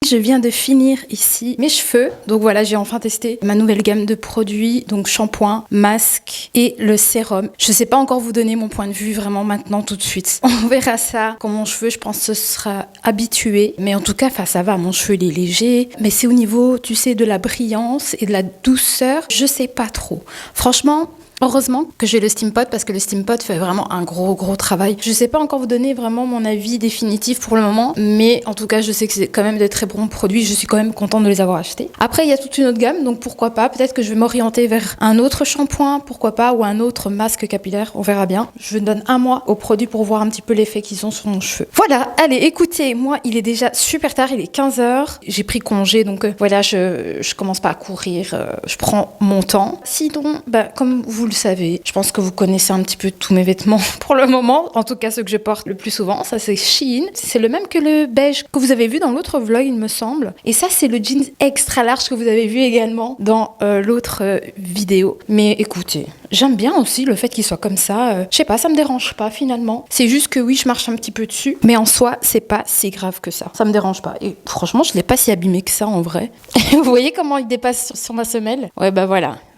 Je viens de finir ici mes cheveux. Donc voilà, j'ai enfin testé ma nouvelle gamme de produits. Donc shampoing, masque et le sérum. Je ne sais pas encore vous donner mon point de vue vraiment maintenant tout de suite. On verra ça quand mon cheveu, je pense, se sera habitué. Mais en tout cas, ça va, mon cheveu il est léger. Mais c'est au niveau, tu sais, de la brillance et de la douceur. Je sais pas trop. Franchement, heureusement que j'ai le Steampod parce que le Steampod fait vraiment un gros travail. Je sais pas encore vous donner vraiment mon avis définitif pour le moment, mais en tout cas je sais que c'est quand même de très bons produits. Je suis quand même contente de les avoir achetés. Après il y a toute une autre gamme, donc pourquoi pas. Peut-être que je vais m'orienter vers un autre shampoing, pourquoi pas, ou un autre masque capillaire. On verra bien. Je donne un mois aux produits pour voir un petit peu l'effet qu'ils ont sur mon cheveu. Voilà, allez, écoutez, moi il est déjà super tard, il est 15h. J'ai pris congé, donc voilà, je commence pas à courir. Je prends mon temps. Sinon, comme vous le savez, je pense que vous connaissez un petit peu tous mes vêtements pour le moment, en tout cas ceux que je porte le plus souvent. Ça c'est Shein, c'est le même que le beige que vous avez vu dans l'autre vlog il me semble, et ça c'est le jean extra large que vous avez vu également dans l'autre vidéo. Mais écoutez, j'aime bien aussi le fait qu'il soit comme ça, je sais pas, ça me dérange pas finalement. C'est juste que oui, je marche un petit peu dessus, mais en soi c'est pas si grave que ça me dérange pas, et franchement je l'ai pas si abîmé que ça en vrai. Vous voyez comment il dépasse sur ma semelle? Ouais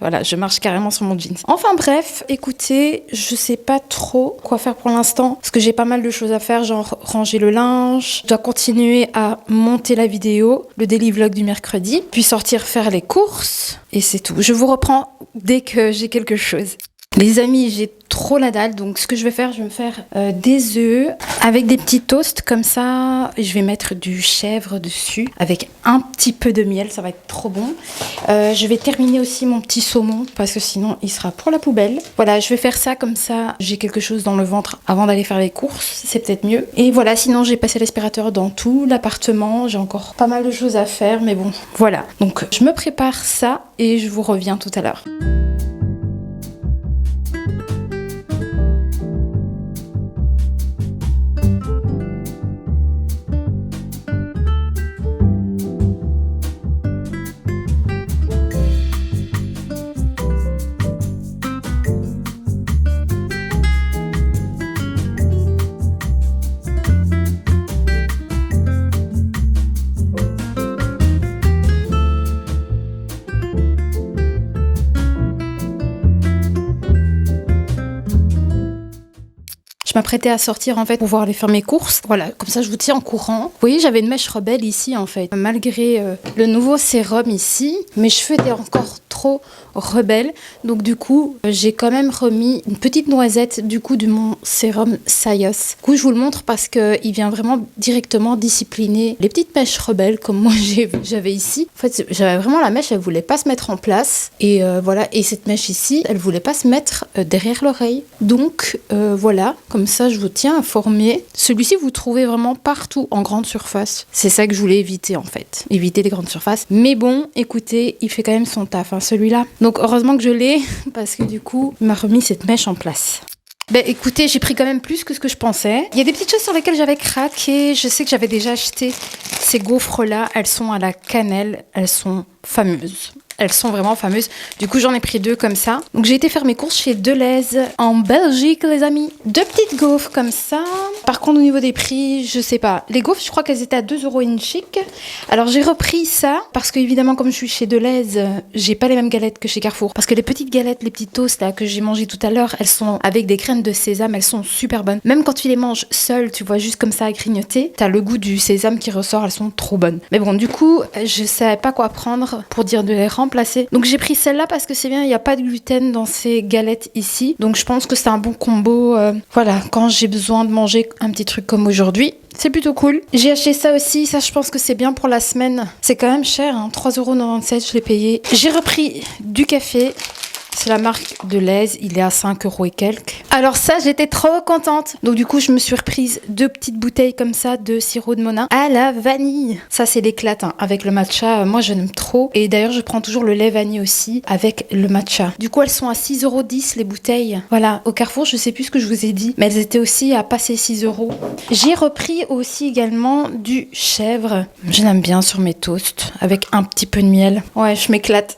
voilà, je marche carrément sur mon jeans. Enfin bref, écoutez, je sais pas trop quoi faire pour l'instant, parce que j'ai pas mal de choses à faire, genre ranger le linge, je dois continuer à monter la vidéo, le daily vlog du mercredi, puis sortir faire les courses, et c'est tout. Je vous reprends dès que j'ai quelque chose. Les amis, j'ai trop la dalle, donc ce que je vais faire, je vais me faire des œufs avec des petits toasts comme ça. Je vais mettre du chèvre dessus avec un petit peu de miel, ça va être trop bon. Je vais terminer aussi mon petit saumon parce que sinon il sera pour la poubelle. Voilà, je vais faire ça comme ça, j'ai quelque chose dans le ventre avant d'aller faire les courses, c'est peut-être mieux. Et voilà, sinon j'ai passé l'aspirateur dans tout l'appartement, j'ai encore pas mal de choses à faire, mais bon, voilà. Donc je me prépare ça et je vous reviens tout à l'heure. Je m'apprêtais à sortir en fait pour pouvoir aller faire mes courses. Voilà, comme ça je vous tiens en courant. Vous voyez, j'avais une mèche rebelle ici en fait. Malgré le nouveau sérum ici, mes cheveux étaient encore trop rebelle. Donc du coup, j'ai quand même remis une petite noisette du coup de mon sérum Sayos. Du coup, je vous le montre parce qu'il vient vraiment directement discipliner les petites mèches rebelles comme moi j'avais ici. En fait, j'avais vraiment la mèche, elle voulait pas se mettre en place. Et voilà, et cette mèche ici, elle voulait pas se mettre derrière l'oreille. Donc voilà, comme ça je vous tiens informé. Celui-ci, vous trouvez vraiment partout en grande surface. C'est ça que je voulais éviter en fait. Éviter les grandes surfaces. Mais bon, écoutez, il fait quand même son taf, hein, celui-là. Donc heureusement que je l'ai, parce que du coup, il m'a remis cette mèche en place. Ben écoutez, j'ai pris quand même plus que ce que je pensais. Il y a des petites choses sur lesquelles j'avais craqué. Je sais que j'avais déjà acheté ces gaufres-là. Elles sont à la cannelle. Elles sont fameuses. Elles sont vraiment fameuses. Du coup, j'en ai pris 2 comme ça. Donc, j'ai été faire mes courses chez Deleuze en Belgique, les amis. 2 petites gaufres comme ça. Par contre, au niveau des prix, je sais pas. Les gaufres, je crois qu'elles étaient à 2 € une chic. Alors, j'ai repris ça parce qu'évidemment, comme je suis chez Deleuze, j'ai pas les mêmes galettes que chez Carrefour. Parce que les petites galettes, les petits toasts là que j'ai mangé tout à l'heure, elles sont avec des graines de sésame. Elles sont super bonnes. Même quand tu les manges seules, tu vois, juste comme ça à grignoter, t'as le goût du sésame qui ressort. Elles sont trop bonnes. Mais bon, du coup, je savais pas quoi prendre pour dire de les remplacer. Donc j'ai pris celle-là parce que c'est bien, il n'y a pas de gluten dans ces galettes ici. Donc je pense que c'est un bon combo. Voilà, quand j'ai besoin de manger un petit truc comme aujourd'hui. C'est plutôt cool. J'ai acheté ça aussi. Ça, je pense que c'est bien pour la semaine. C'est quand même cher, hein. 3,97 €, je l'ai payé. J'ai repris du café. C'est la marque Deleuze, il est à 5 € et quelques. Alors ça, j'étais trop contente. Donc du coup, je me suis reprise 2 petites bouteilles comme ça de sirop de Monin à la vanille. Ça, c'est l'éclate, hein. Avec le matcha, moi, je l'aime trop. Et d'ailleurs, je prends toujours le lait vanille aussi avec le matcha. Du coup, elles sont à 6,10 € les bouteilles. Voilà, au Carrefour, je sais plus ce que je vous ai dit, mais elles étaient aussi à passer 6 €. J'ai repris aussi également du chèvre. Je l'aime bien sur mes toasts avec un petit peu de miel. Ouais, je m'éclate.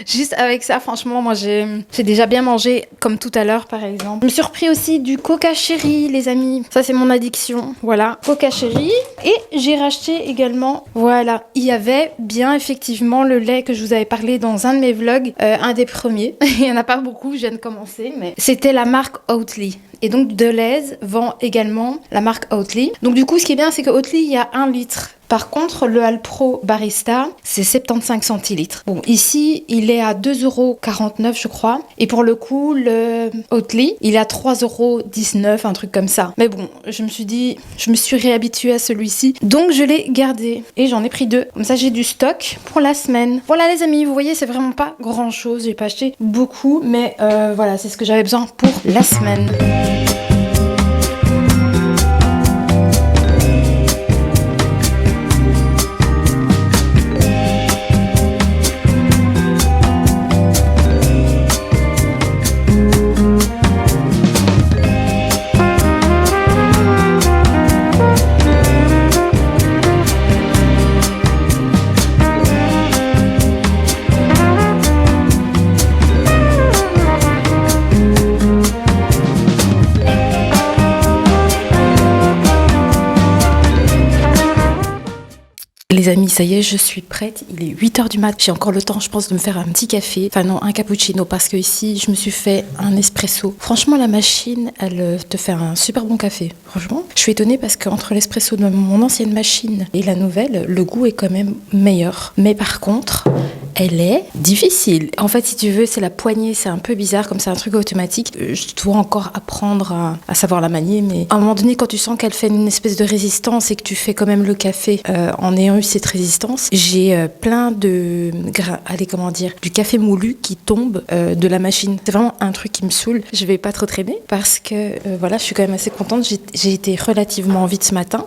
Juste avec ça, franchement, moi j'ai déjà bien mangé, comme tout à l'heure par exemple. Je me suis repris aussi du Coca Cherry, les amis. Ça, c'est mon addiction. Voilà, Coca Cherry. Et j'ai racheté également, voilà, il y avait bien effectivement le lait que je vous avais parlé dans un de mes vlogs, un des premiers. Il n'y en a pas beaucoup, je viens de commencer, mais c'était la marque Oatly. Et donc Deleuze vend également la marque Oatly. Donc du coup, ce qui est bien, c'est que Oatly, il y a 1 litre. Par contre, le Alpro Barista, c'est 75 centilitres. Bon, ici, il est à 2,49 €, je crois. Et pour le coup, le Oatly, il est à 3,19 €, un truc comme ça. Mais bon, je me suis dit, je me suis réhabituée à celui-ci. Donc, je l'ai gardé. Et j'en ai pris 2. Comme ça, j'ai du stock pour la semaine. Voilà, les amis, vous voyez, c'est vraiment pas grand-chose. J'ai pas acheté beaucoup. Mais voilà, c'est ce que j'avais besoin pour la semaine. Les amis, ça y est, je suis prête. Il est 8 h du mat. J'ai encore le temps, je pense, de me faire un petit café. Enfin non, un cappuccino, parce que ici, je me suis fait un espresso. Franchement, la machine, elle te fait un super bon café. Franchement, je suis étonnée parce qu'entre l'espresso de mon ancienne machine et la nouvelle, le goût est quand même meilleur. Mais par contre, elle est difficile. En fait, si tu veux, c'est la poignée. C'est un peu bizarre, comme c'est un truc automatique. Je dois encore apprendre à savoir la manier, mais à un moment donné, quand tu sens qu'elle fait une espèce de résistance et que tu fais quand même le café en ayant eu cette résistance, j'ai plein de du café moulu qui tombe de la machine. C'est vraiment un truc qui me saoule. Je vais pas trop traîner parce que voilà, je suis quand même assez contente. J'ai été relativement vite ce matin.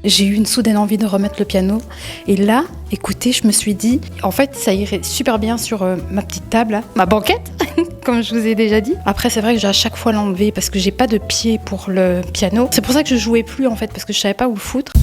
j'ai eu une soudaine envie de remettre le piano. Et là, écoutez, je me suis dit, en fait, ça irait super bien sur ma petite table, là, ma banquette, comme je vous ai déjà dit. Après, c'est vrai que j'ai à chaque fois l'enlever parce que j'ai pas de pied pour le piano. C'est pour ça que je jouais plus, en fait, parce que je savais pas où le foutre.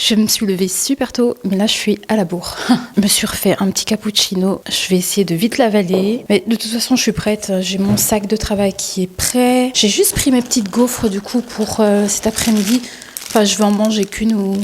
Je me suis levée super tôt, mais là je suis à la bourre. Je me suis refait un petit cappuccino. Je vais essayer de vite l'avaler. Mais de toute façon, je suis prête. J'ai mon sac de travail qui est prêt. J'ai juste pris mes petites gaufres du coup pour cet après-midi. Enfin, je vais en manger qu'une ou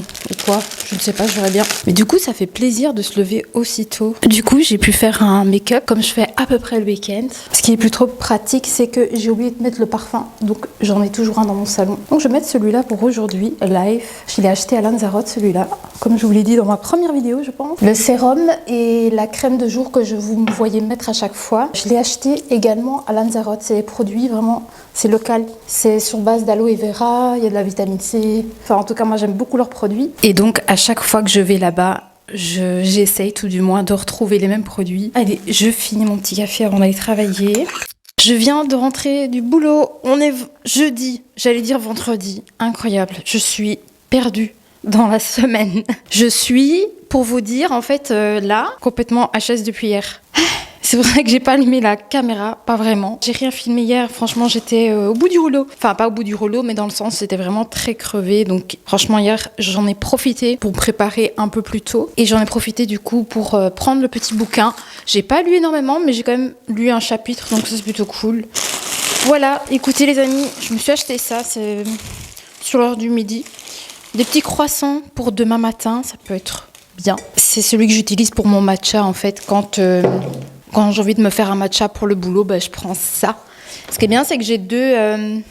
quoi, je ne sais pas, je verrai bien. Mais du coup, ça fait plaisir de se lever aussitôt. Du coup, j'ai pu faire un make-up comme je fais à peu près le week-end. Ce qui est plus trop pratique, c'est que j'ai oublié de mettre le parfum. Donc, j'en ai toujours un dans mon salon. Donc, je vais mettre celui-là pour aujourd'hui, live. Je l'ai acheté à Lanzarote, celui-là. Comme je vous l'ai dit dans ma première vidéo, je pense. Le sérum et la crème de jour que je vous voyais mettre à chaque fois. Je l'ai acheté également à Lanzarote. C'est des produits vraiment, c'est local. C'est sur base d'aloe vera, il y a de la vitamine C. Enfin, en tout cas, moi, j'aime beaucoup leurs produits. Et donc, à chaque fois que je vais là-bas, j'essaye tout du moins de retrouver les mêmes produits. Allez, je finis mon petit café avant d'aller travailler. Je viens de rentrer du boulot. On est jeudi, j'allais dire vendredi. Incroyable, je suis perdue dans la semaine. Je suis, pour vous dire, en fait, là, complètement HS depuis hier. C'est vrai que j'ai pas allumé la caméra, pas vraiment. J'ai rien filmé hier, franchement j'étais au bout du rouleau. Enfin pas au bout du rouleau, mais dans le sens c'était vraiment très crevé. Donc franchement hier j'en ai profité pour préparer un peu plus tôt. Et j'en ai profité du coup pour prendre le petit bouquin. J'ai pas lu énormément, mais j'ai quand même lu un chapitre, donc ça c'est plutôt cool. Voilà, écoutez les amis, je me suis acheté ça, c'est sur l'heure du midi. Des petits croissants pour demain matin, ça peut être bien. C'est celui que j'utilise pour mon matcha en fait quand j'ai envie de me faire un matcha pour le boulot, bah, je prends ça. Ce qui est bien, c'est que j'ai deux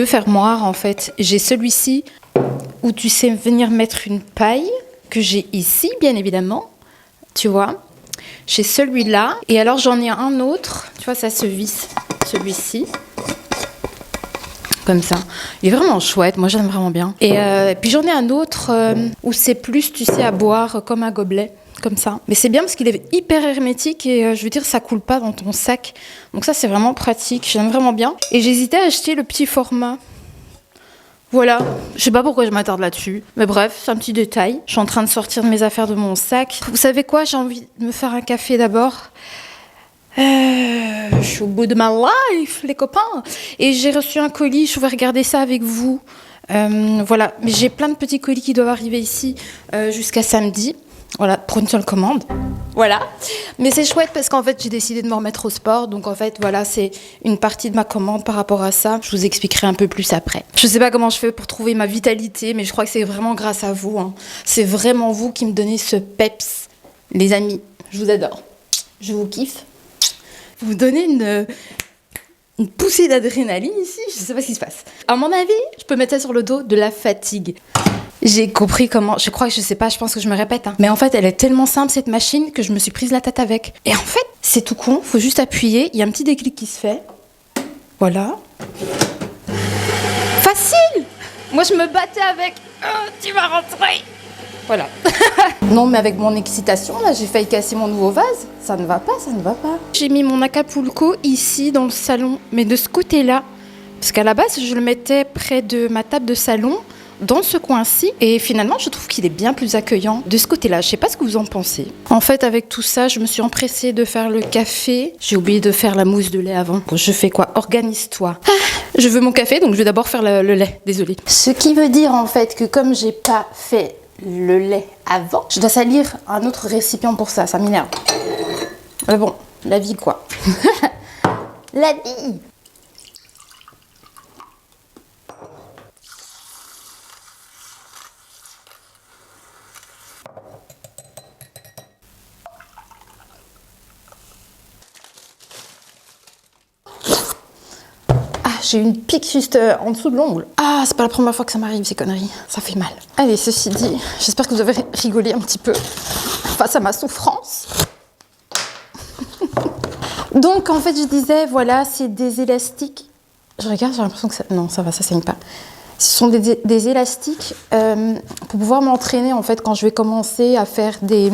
fermoirs, en fait. J'ai celui-ci, où tu sais venir mettre une paille, que j'ai ici, bien évidemment. Tu vois. J'ai celui-là. Et alors, j'en ai un autre. Tu vois, ça se visse. Celui-ci. Comme ça. Il est vraiment chouette. Moi, j'aime vraiment bien. Et puis, j'en ai un autre où c'est plus, tu sais, à boire comme un gobelet. Comme ça. Mais c'est bien parce qu'il est hyper hermétique et je veux dire ça coule pas dans ton sac. Donc ça c'est vraiment pratique, j'aime vraiment bien. Et j'hésitais à acheter le petit format. Voilà, je sais pas pourquoi je m'attarde là-dessus. Mais bref, c'est un petit détail. Je suis en train de sortir mes affaires de mon sac. Vous savez quoi, j'ai envie de me faire un café d'abord. Je suis au bout de ma life, les copains. Et j'ai reçu un colis, je vais regarder ça avec vous. Voilà, mais j'ai plein de petits colis qui doivent arriver ici jusqu'à samedi. Voilà, pour une seule commande. Voilà. Mais c'est chouette parce qu'en fait, j'ai décidé de me remettre au sport. Donc en fait, voilà, c'est une partie de ma commande par rapport à ça. Je vous expliquerai un peu plus après. Je sais pas comment je fais pour trouver ma vitalité, mais je crois que c'est vraiment grâce à vous. Hein. C'est vraiment vous qui me donnez ce peps. Les amis, je vous adore. Je vous kiffe. Vous me donnez une poussée d'adrénaline ici. Je sais pas ce qui se passe. À mon avis, je peux mettre ça sur le dos de la fatigue. J'ai compris comment, je crois que je sais pas, je pense que je me répète, hein. Mais en fait elle est tellement simple cette machine que je me suis prise la tête avec. Et en fait c'est tout con, faut juste appuyer, il y a un petit déclic qui se fait. Voilà. Facile. Moi je me battais avec, tu vas rentrer. Voilà. Non, mais avec mon excitation, là, j'ai failli casser mon nouveau vase. Ça ne va pas, ça ne va pas. J'ai mis mon Acapulco ici, dans le salon, mais de ce côté-là. Parce qu'à la base, je le mettais près de ma table de salon, dans ce coin-ci. Et finalement, je trouve qu'il est bien plus accueillant de ce côté-là. Je sais pas ce que vous en pensez. En fait, avec tout ça, je me suis empressée de faire le café. J'ai oublié de faire la mousse de lait avant. Bon, je fais quoi? Organise-toi. Je veux mon café, donc je vais d'abord faire le lait. Désolée. Ce qui veut dire, en fait, que comme j'ai pas fait le lait avant, je dois salir un autre récipient pour ça. Ça m'énerve. Mais bon, la vie, quoi. La vie. J'ai une pique juste en dessous de l'ongle. Ah, c'est pas la première fois que ça m'arrive, ces conneries. Ça fait mal. Allez, ceci dit, j'espère que vous avez rigolé un petit peu face à ma souffrance. Donc, en fait, je disais, voilà, c'est des élastiques. Je regarde, j'ai l'impression que ça... Non, ça va, ça saigne pas. Ce sont des élastiques pour pouvoir m'entraîner en fait quand je vais commencer à faire des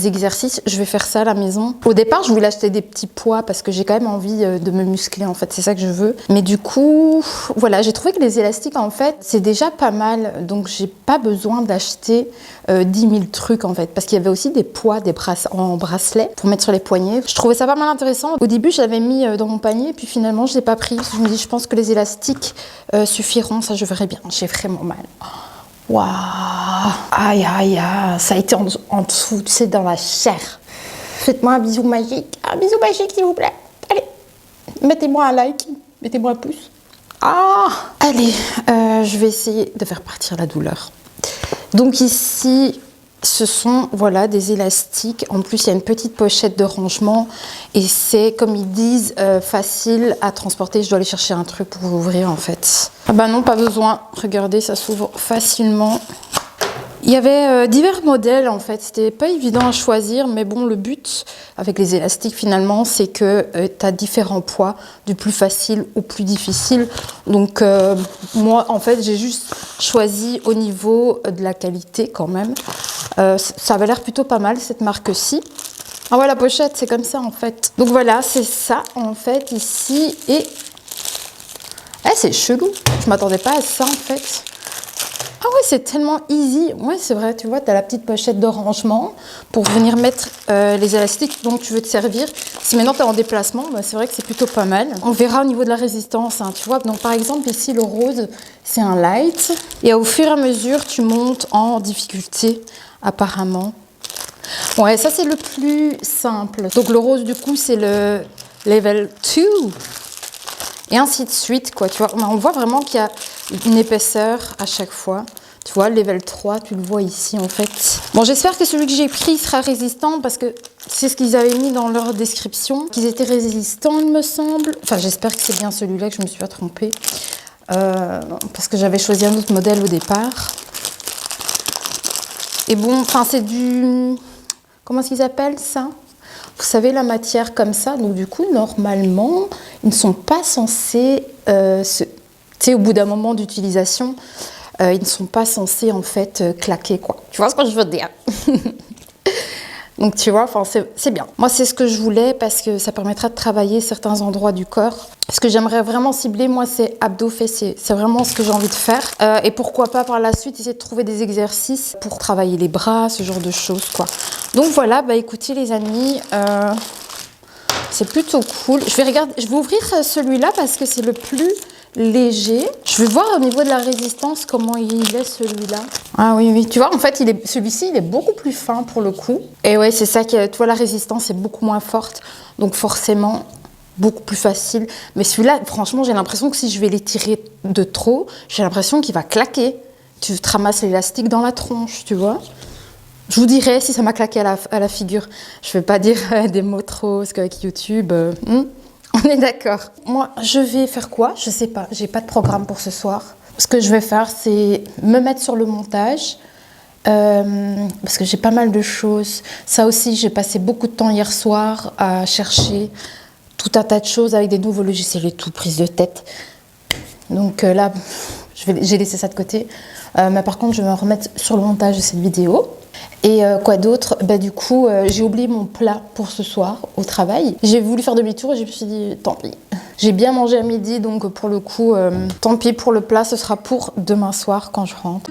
exercices. Je vais faire ça à la maison. Au départ, je voulais acheter des petits poids parce que j'ai quand même envie de me muscler en fait. C'est ça que je veux. Mais du coup, voilà, j'ai trouvé que les élastiques en fait, c'est déjà pas mal. Donc, j'ai pas besoin d'acheter 10 000 trucs en fait. Parce qu'il y avait aussi des poids en bracelet pour mettre sur les poignets. Je trouvais ça pas mal intéressant. Au début, je l'avais mis dans mon panier. Puis finalement, je l'ai pas pris. Je me dis, je pense que les élastiques suffiront. Ça, je verrai bien, j'ai vraiment mal. Waouh, aïe, aïe, aïe, ça a été en dessous, tu sais, dans la chair. Faites-moi un bisou magique s'il vous plaît. Allez, mettez-moi un like, mettez-moi un pouce. Ah, allez, je vais essayer de faire partir la douleur. Donc ici, ce sont voilà, des élastiques. En plus, il y a une petite pochette de rangement. Et c'est, comme ils disent, facile à transporter. Je dois aller chercher un truc pour l'ouvrir, en fait. Ah bah non, pas besoin. Regardez, ça s'ouvre facilement. Il y avait divers modèles, en fait. C'était pas évident à choisir. Mais bon, le but avec les élastiques, finalement, c'est que tu as différents poids, du plus facile au plus difficile. Donc, moi, en fait, j'ai juste choisi au niveau de la qualité, quand même. Ça avait l'air plutôt pas mal, cette marque-ci. Ah ouais, la pochette, c'est comme ça, en fait. Donc voilà, c'est ça, en fait, ici. Et... c'est chelou. Je m'attendais pas à ça, en fait. Ah ouais, c'est tellement easy. Ouais, c'est vrai, tu vois, tu as la petite pochette de rangement pour venir mettre les élastiques dont tu veux te servir. Si maintenant tu es en déplacement, bah, c'est vrai que c'est plutôt pas mal. On verra au niveau de la résistance, hein, tu vois. Donc par exemple, ici, le rose, c'est un light. Et au fur et à mesure, tu montes en difficulté, apparemment. Ouais, ça, c'est le plus simple. Donc le rose, du coup, c'est le level 2. Et ainsi de suite, quoi, tu vois. On voit vraiment qu'il y a une épaisseur à chaque fois. Tu vois, level 3, tu le vois ici, en fait. Bon, j'espère que celui que j'ai pris sera résistant, parce que c'est ce qu'ils avaient mis dans leur description, qu'ils étaient résistants, il me semble. Enfin, j'espère que c'est bien celui-là, que je ne me suis pas trompée. Parce que j'avais choisi un autre modèle au départ. Et bon, enfin, c'est du... Comment est-ce qu'ils appellent ça ? Vous savez, la matière comme ça, donc du coup, normalement, ils ne sont pas censés, tu sais, au bout d'un moment d'utilisation, ils ne sont pas censés, en fait, claquer, quoi. Tu vois ce que je veux dire? Donc, tu vois, enfin, c'est bien. Moi, c'est ce que je voulais parce que ça permettra de travailler certains endroits du corps. Ce que j'aimerais vraiment cibler, moi, c'est abdos fessiers. C'est vraiment ce que j'ai envie de faire. Et pourquoi pas, par la suite, essayer de trouver des exercices pour travailler les bras, ce genre de choses, quoi. Donc, voilà, bah, écoutez, les amis, c'est plutôt cool. Je vais ouvrir celui-là parce que c'est le plus léger. Je vais voir au niveau de la résistance comment il est celui-là. Ah oui, oui. Tu vois, en fait, celui-ci, il est beaucoup plus fin pour le coup. Et ouais, c'est ça qui est... Tu vois, la résistance est beaucoup moins forte. Donc forcément, beaucoup plus facile. Mais celui-là, franchement, j'ai l'impression que si je vais l'étirer de trop, j'ai l'impression qu'il va claquer. Tu te ramasses l'élastique dans la tronche, tu vois. Je vous dirai si ça m'a claqué à la figure. Je ne vais pas dire des mots trop, parce qu'avec YouTube... On est d'accord. Moi, je vais faire quoi? Je sais pas. J'ai pas de programme pour ce soir. Ce que je vais faire, c'est me mettre sur le montage. Parce que j'ai pas mal de choses. Ça aussi, j'ai passé beaucoup de temps hier soir à chercher tout un tas de choses avec des nouveaux logiciels et tout, prise de tête. Donc là, J'ai laissé ça de côté. Mais par contre, je vais me remettre sur le montage de cette vidéo. Et quoi d'autre? Bah du coup, j'ai oublié mon plat pour ce soir au travail. J'ai voulu faire demi-tour et je me suis dit, tant pis. J'ai bien mangé à midi, donc pour le coup, tant pis pour le plat, ce sera pour demain soir quand je rentre.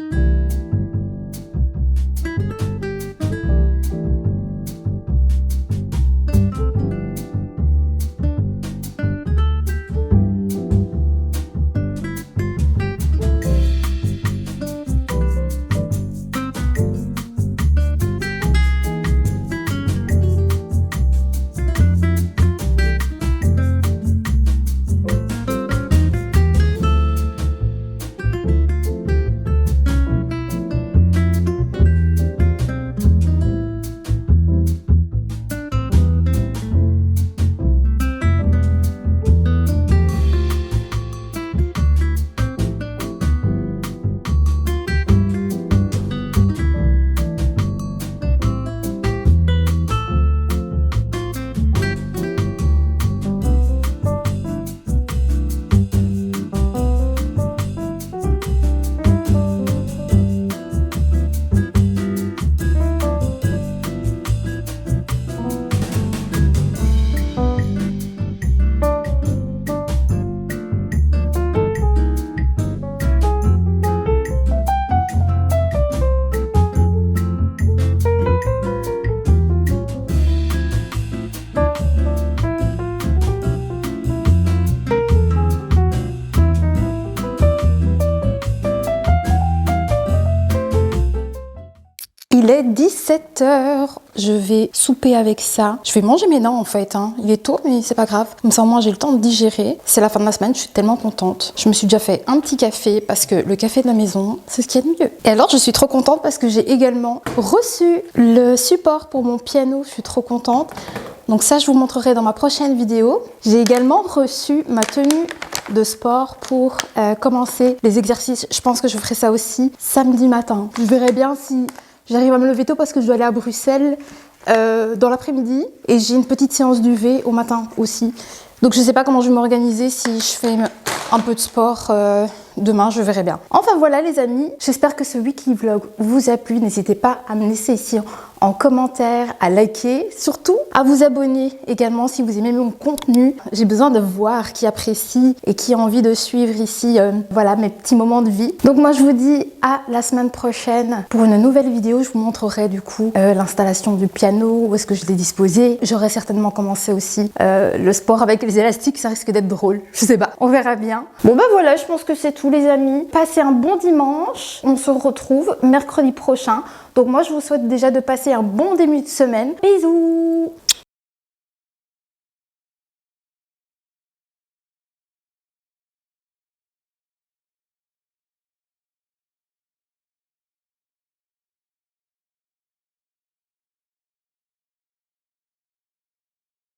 Il est 17 h, je vais souper avec ça. Je vais manger maintenant en fait, hein. Il est tôt mais c'est pas grave. Comme ça au moins j'ai le temps de digérer. C'est la fin de la semaine, je suis tellement contente. Je me suis déjà fait un petit café parce que le café de la maison, c'est ce qu'il y a de mieux. Et alors je suis trop contente parce que j'ai également reçu le support pour mon piano, je suis trop contente. Donc ça je vous montrerai dans ma prochaine vidéo. J'ai également reçu ma tenue de sport pour commencer les exercices. Je pense que je ferai ça aussi samedi matin. Je verrai bien si j'arrive à me lever tôt parce que je dois aller à Bruxelles dans l'après-midi et j'ai une petite séance d'UV au matin aussi. Donc je ne sais pas comment je vais m'organiser, si je fais un peu de sport demain, je verrai bien. Enfin voilà les amis, j'espère que ce weekly vlog vous a plu. N'hésitez pas à me laisser ici en commentaire, à liker, surtout à vous abonner également si vous aimez mon contenu. J'ai besoin de voir qui apprécie et qui a envie de suivre ici voilà, mes petits moments de vie. Donc moi je vous dis à la semaine prochaine pour une nouvelle vidéo. Je vous montrerai du coup l'installation du piano, où est-ce que je l'ai disposé. J'aurai certainement commencé aussi le sport avec les élastiques, ça risque d'être drôle, je sais pas, on verra bien. Bon bah voilà, je pense que c'est tout les amis. Passez un bon dimanche, on se retrouve mercredi prochain. Donc moi je vous souhaite déjà de passer un bon début de semaine. Bisous!